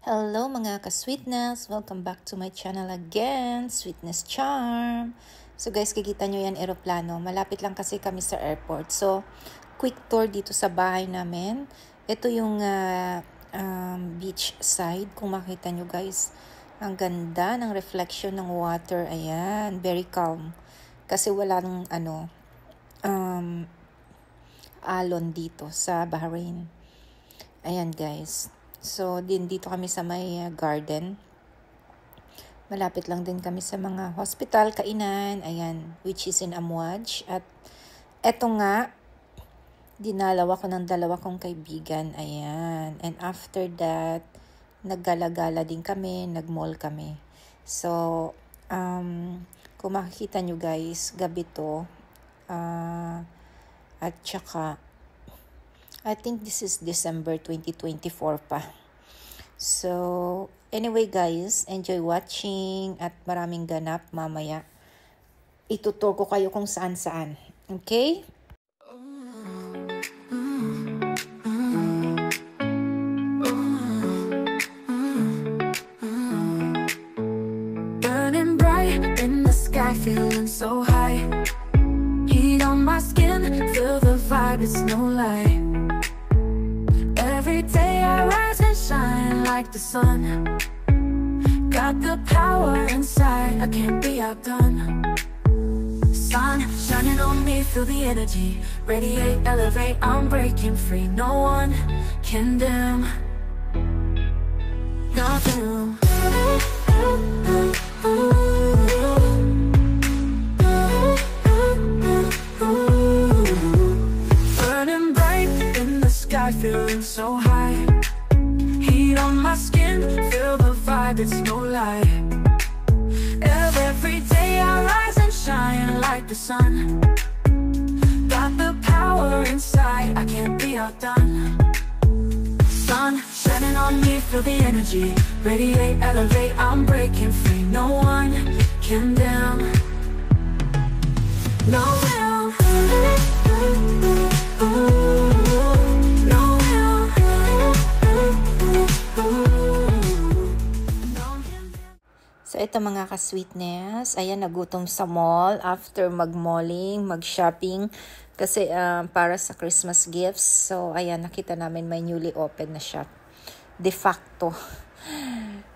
Hello mga ka-sweetness! Welcome back to my channel again, Sweetness Charm. So guys, kikita nyo yan eroplano. Malapit lang kasi kami sa airport. So, quick tour dito sa bahay namin. Ito yung beach side. Kung makita nyo guys, ang ganda ng reflection ng water. Ayan, very calm. Kasi wala nang alon dito sa Bahrain. Ayan guys. So, dito kami sa may garden. Malapit lang din kami sa mga hospital, kainan, ayan, which is in Amouage. At eto nga, dinalaw ako ng dalawa kong kaibigan, ayan. And after that, naggala-gala din kami, nag-mall kami. So, kung makikita nyo guys, gabi to. At saka, I think this is December 2024 pa. So, anyway guys, enjoy watching at maraming ganap mamaya. Itutur ko kayo kung saan-saan. Okay? Burning bright in the sky, feeling so high. Heat on my skin, feel the vibe, it's no lie. Every day I rise and shine like the sun. Got the power inside, I can't be outdone. Sun shining on me, feel the energy. Radiate, elevate, I'm breaking free. No one can dim nothing. Burning bright in the sky, feeling so high. Heat on my skin, feel the vibe, it's no lie. Every day I rise and shine like the sun. Got the power inside, I can't be outdone. Sun shining on me, feel the energy. Radiate, elevate, I'm breaking free. No one can dim. No will. So, ito mga ka-sweetness. Ayan, nagutom sa mall after mag-malling, mag-shopping. Kasi para sa Christmas gifts. So, ayan, nakita namin may newly open na shop. De facto.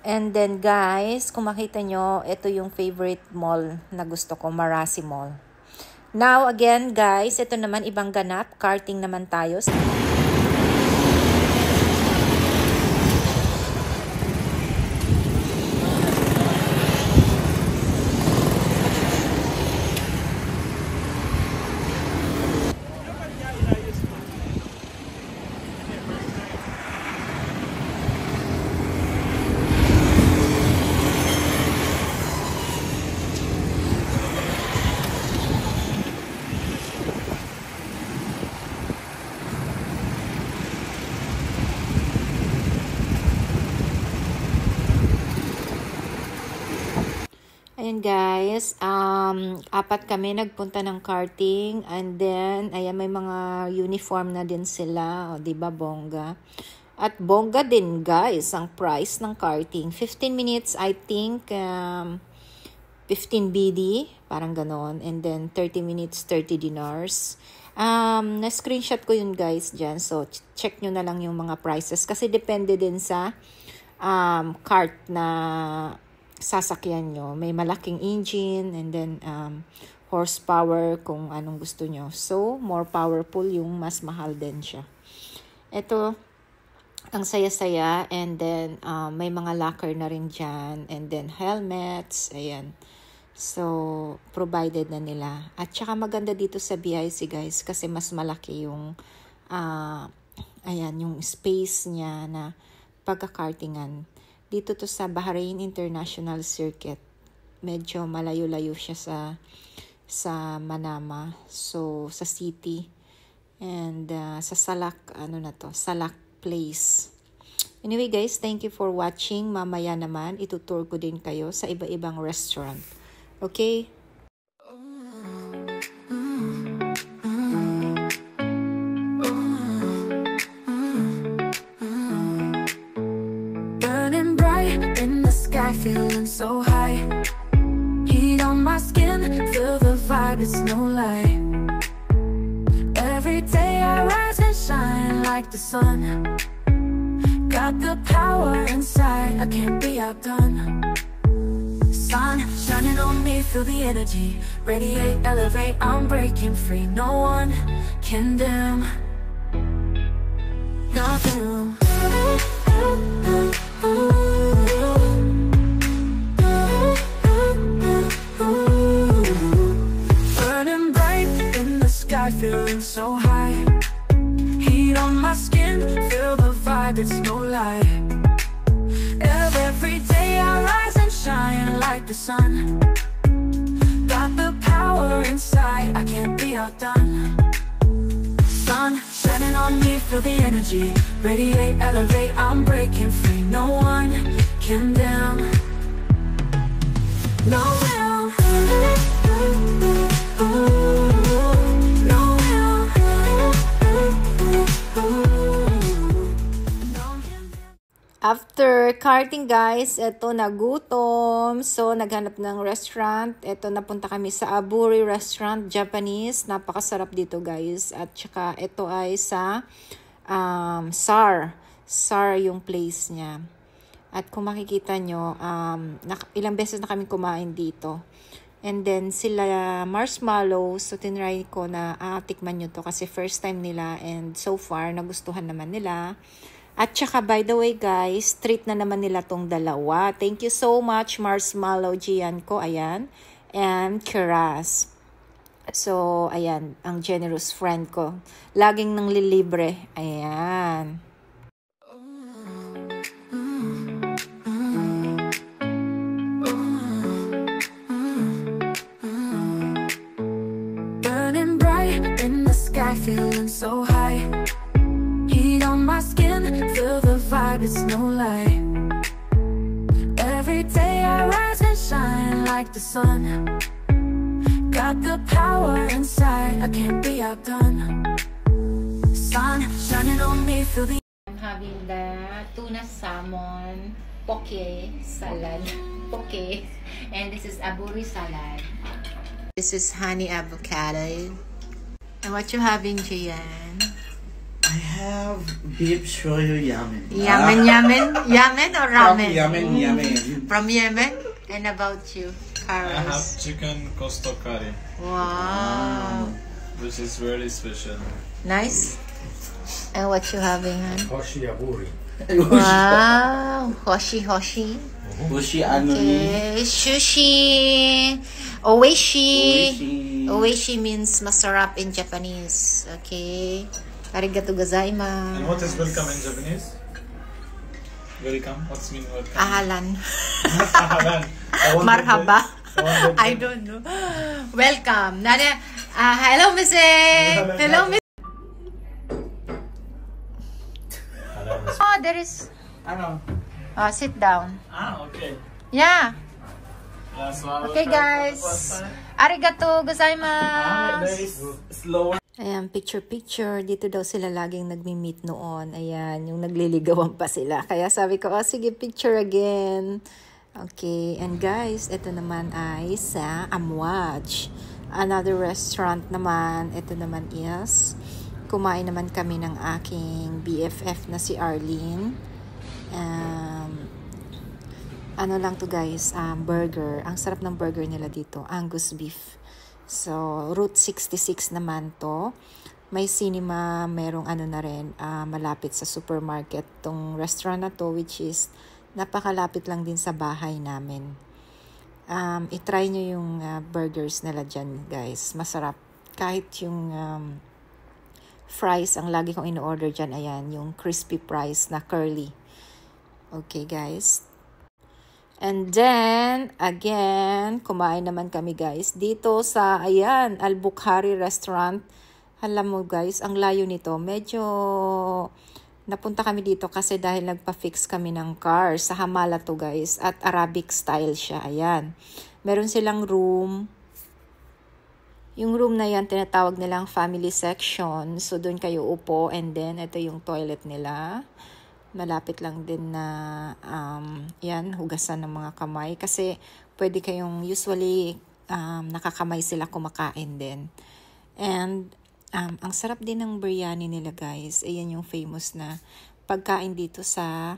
And then, guys, kung makita nyo, ito yung favorite mall na gusto ko, Marasi Mall. Now, again, guys, ito naman ibang ganap. Karting naman tayo. Ayan guys, apat kami nagpunta ng karting and then ayan may mga uniform na din sila, o diba bongga? At bongga din guys ang price ng karting, 15 minutes I think 15 BD, parang ganon, and then 30 minutes 30 dinars. Na-screenshot ko yun guys dyan, so check nyo na lang yung mga prices kasi depende din sa cart na sasakyan nyo. May malaking engine and then horsepower kung anong gusto nyo. So, more powerful yung mas mahal din siya. Ito, ang saya-saya and then may mga locker na rin dyan and then helmets, ayan. So, provided na nila. At saka maganda dito sa BIC guys kasi mas malaki yung ayan, yung space niya na pagkakartingan. Dito to sa Bahrain International Circuit. Medyo malayo-layo siya sa Manama. So, sa city. And sa Salak, Salak Place. Anyway guys, thank you for watching. Mamaya naman, itutour ko din kayo sa iba-ibang restaurant. Okay? bright in the sky, feeling so high. Heat on my skin, feel the vibe, it's no lie. Every day I rise and shine like the sun. Got the power inside, I can't be outdone. Sun shining on me, feel the energy. Radiate, elevate, I'm breaking free. No one can dim. Nothing. Burning bright in the sky, feeling so high. Heat on my skin, feel the vibe, it's no lie. Every day I rise and shine like the sun. Got the power inside, I can't be outdone. Sun shining on me, feel the energy. Radiate, elevate, I'm breaking free. No one can dim. No will. No will. After karting guys, eto nagutom. So, naghanap ng restaurant. Eto, napunta kami sa Aburi Restaurant, Japanese. Napakasarap dito guys. At saka, eto ay sa SAR. SAR yung place niya. At kung makikita nyo, ilang beses na kami kumain dito. And then, sila marshmallow. So, tinry ko na tikman nyo to kasi first time nila. And so far, nagustuhan naman nila. At saka, by the way guys, treat na naman nila tong dalawa. Thank you so much, Marshmallow Gian ko, ayan. And Keras. So, ayan, ang generous friend ko. Laging nang lilibre. Ayan. Burning bright in the sky, feeling so high. Heat on my skin, feel the vibe, it's no lie. Every day I rise and shine like the sun. Got the power inside, I can't be outdone. Sun shining on me, feel the. I'm having the tuna salmon poke salad. Poke. And this is aburi salad. This is honey avocado. And what you having, Gian? I have beef shoyu yamen. Yamen or ramen? Yamen. From Yemen? And about you, I have Carlos? chicken costo curry, Wow. which is very special. Nice. And what you having, hon? Hoshi Aburi. Wow. Hoshi. Bushi ano ni? Okay. Sushi. Oishi. Oishi means masarap in Japanese. Okay. Arigato And gozaimasu. what is welcome in Japanese? Welcome. What's mean welcome? Ahalan. Ahalan. Marhaba. I don't know. Welcome. Nana, hello, Miss. Hello, Miss. Oh, there is. Ano? Sit down. Okay. Yeah. So I will Okay, try guys. for the first time. Arigato gozaimasu. Very slow. Ayan, picture. Dito daw sila laging nagmi-meet noon. Ayan, yung nagliligawan pa sila. Kaya sabi ko, sige, picture again. Okay, and guys, ito naman ay sa Amwaj. Another restaurant naman. Ito naman is, kumain naman kami ng aking BFF na si Arlene. Ano lang to guys, burger. Ang sarap ng burger nila dito, Angus beef. So, Route 66 naman to. May cinema, merong ano na rin, malapit sa supermarket tong restaurant na to, which is napakalapit lang din sa bahay namin. I-try nyo yung burgers nila dyan, guys. Masarap. Kahit yung fries, ang lagi kong in-order dyan, ayan, yung crispy fries na curly. Okay, guys. And then, again, kumain naman kami guys dito sa, ayan, Al-Bukhari Restaurant. Alam mo guys, ang layo nito. Medyo napunta kami dito kasi dahil nagpa-fix kami ng car. Sa Hamala to guys. At Arabic style siya. Ayan. Meron silang room. Yung room na yan, tinatawag nilang family section. So, doon kayo upo. And then, ito yung toilet nila. Malapit lang din na, yan. ayan, hugasan ng mga kamay. Kasi pwede kayong usually nakakamay sila kumakain din. And ang sarap din ng biryani nila guys. Ayan yung famous na pagkain dito sa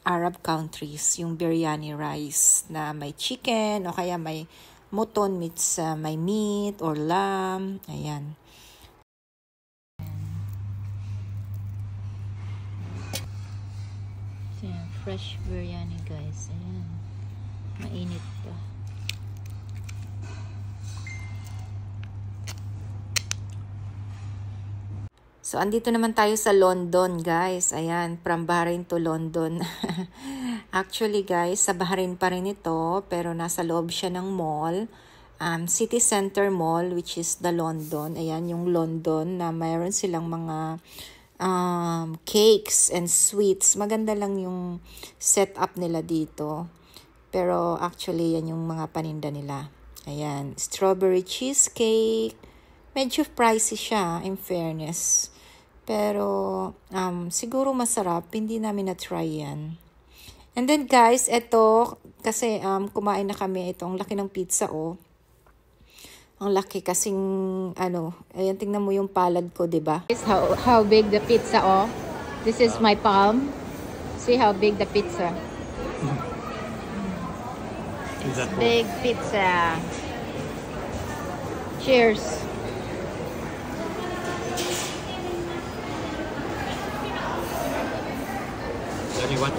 Arab countries. Yung biryani rice na may chicken o kaya may mutton meats, may meat or lamb. Ayan. Ayan, fresh biryani guys. Ayan. Mainit pa. So, andito naman tayo sa London, guys. Ayan, from Bahrain to London. Actually, guys, sa Bahrain pa rin ito, pero nasa loob siya ng mall. City Center Mall, which is the London. Ayan, yung London na mayroon silang mga cakes and sweets. Maganda lang yung setup nila dito. Pero actually, yan yung mga paninda nila. Ayan, strawberry cheesecake. Medyo pricey siya, in fairness. Pero, siguro masarap. Hindi namin na-try yan. And then, guys, ito, kasi kumain na kami. Ito, ang laki ng pizza, oh. Ang laki kasing, ayan, tingnan mo yung palad ko, diba? How big the pizza, oh. This is my palm. See how big the pizza. Big pizza. Cheers. What?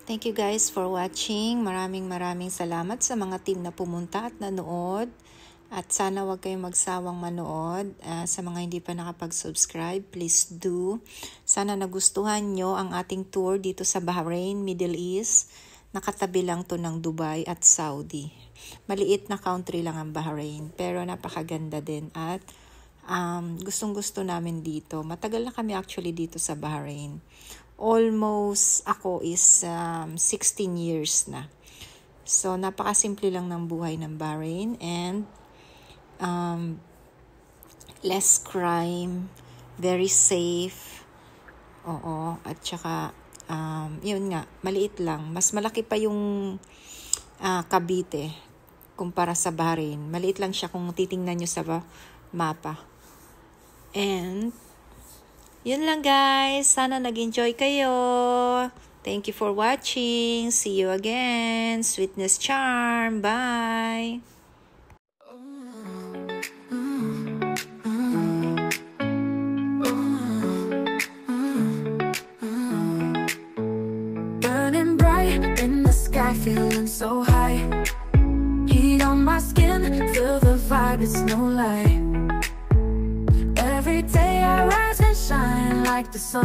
Thank you guys for watching. Maraming salamat sa mga team na pumunta at nanood. At sana wag kayong magsawang manood. Sa mga hindi pa nakapag-subscribe, please do. Sana nagustuhan nyo ang ating tour dito sa Bahrain, Middle East. Nakatabi lang to ng Dubai at Saudi. Maliit na country lang ang Bahrain, pero napakaganda din. At gustong-gusto namin dito. Matagal na kami actually dito sa Bahrain. Almost ako is 16 years na. So, napakasimple lang ng buhay ng Bahrain and less crime, very safe. Oo, at saka yun nga, maliit lang. Mas malaki pa yung Cavite kumpara sa Bahrain. Maliit lang siya kung titingnan nyo sa mapa. And yun lang guys. Sana nag-enjoy kayo. Thank you for watching. See you again. Sweetness Charm. Bye. Burning bright in the sky, feeling so high. Heat on my skin, feel the vibe, it's no lie. Every day I rise and shine like the sun.